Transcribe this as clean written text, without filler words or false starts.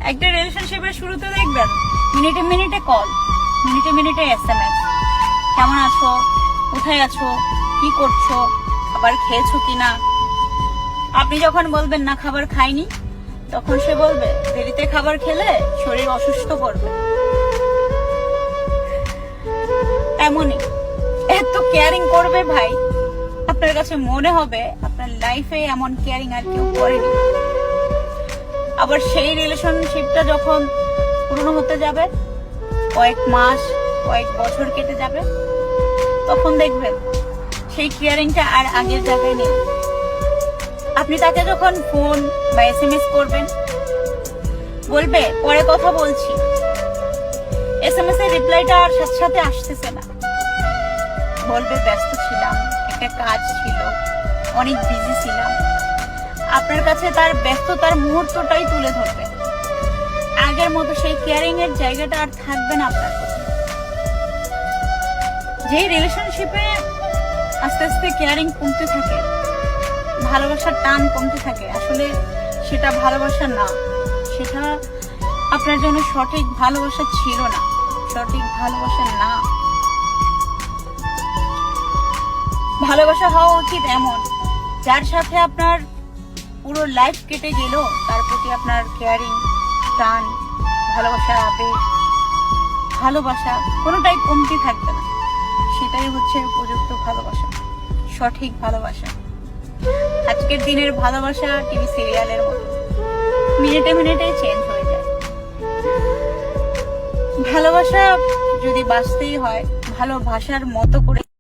একটা রিলেশনশিপের শুরুতে দেখবেন মিনিটে মিনিটে কল, মিনিটে মিনিটে SMS, কেমন আছো, কোথায় আছো, কি করছো, খাবার খেয়েছো কিনা। আপনি যখন বলবেন না খাবার খাইনি, তখন সে বলবে দেরিতে খাবার খেলে শরীর অসুস্থ করবে। এমনই এত কেয়ারিং করবে ভাই, আপনার কাছে মনে হবে আপনার লাইফে এমন কেয়ারিং আর কেউ করেনি। আবার সেই রিলেশনশিপটা যখন পুরনো হতে যাবে, কয়েক মাস কয়েক বছর কেটে যাবে, তখন দেখবেন সেই কেয়ারিংটা আর আগের জায়গায় নেই। আপনি তাকে যখন ফোন বা SMS করবেন, বলবে পরে কথা বলছি, SMS এর রিপ্লাইটা আর সাথে সাথে আসতেছে না, বলবে ব্যস্ত ছিলাম, একটা কাজ ছিল, অনেক বিজি ছিলাম। আপনার কাছে তার ব্যস্ততার মুহূর্তটাই তুলে ধরবে। আগের মতো সেই কেয়ারিং এর জায়গাটা আর থাকবে না আপনার প্রতি। যে রিলেশনশিপে আস্তে আস্তে কেয়ারিং কমতে থাকে, ভালোবাসার টান কমতে থাকে, আসলে সেটা ভালোবাসা না, সেটা আপনার জন্য সঠিক ভালোবাসা ছিল না, সঠিক ভালোবাসা না। ভালোবাসা হওয়া উচিত এমন, যার সাথে আপনার পুরো লাইফ কেটে গেল, তার প্রতি আপনার কেয়ারিং, টান, ভালোবাসার আবেগ, ভালোবাসা কোনোটাই কমতি থাকবে না। সেটাই হচ্ছে উপযুক্ত ভালোবাসা, সঠিক ভালোবাসা। আজকের দিনের ভালোবাসা টিভি সিরিয়ালের মতো, মিনিটে মিনিটে চেঞ্জ হয়ে যায়। ভালোবাসা যদি বাঁচতেই হয়, ভালোবাসার মতো করে